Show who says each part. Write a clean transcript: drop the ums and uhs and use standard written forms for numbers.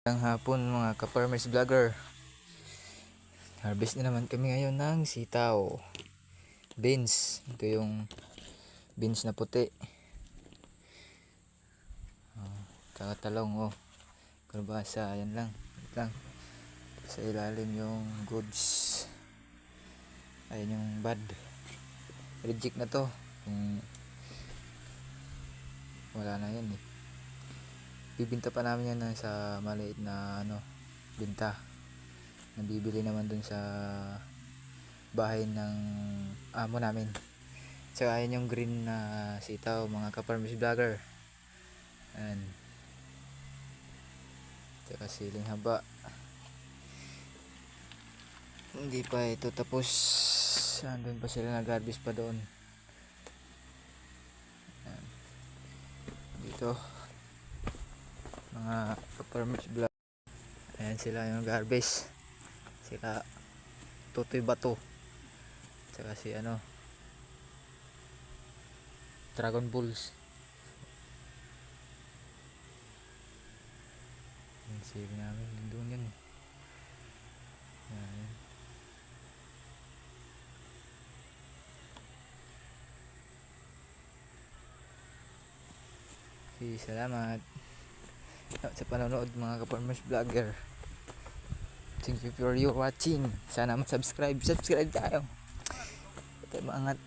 Speaker 1: Ang hapon mga ka-farmers vlogger. Harvest na naman kami ngayon ng sitaw. Beans. Ito yung beans na puti. Kakatalong oh. Kalabasa, ayan lang. Wait lang. Sa ilalim yung goods. Ayan yung bad. Reject na to. Wala na yan eh. Bibinta pa namin yan sa maliit na binta. Nabibili naman dun sa bahay ng amo namin. So ayan yung green na sitaw mga ka-farmers vlogger. Ayan. Tsaka siling haba. Hindi pa ito tapos. Andun pa sila, nag-harvest pa doon. Ayan. Dito mga ka-farmers vlogger. Ayan sila yung nag-harvest. Sila Tutoy Bato. Tsaka si Dragon Bulls. Yung save namin doon yun. Ayan. Okay, salamat sa panonood mga ka-farmers vlogger. Thank you for your watching. Sana mag-subscribe tayo. Ito, maangat.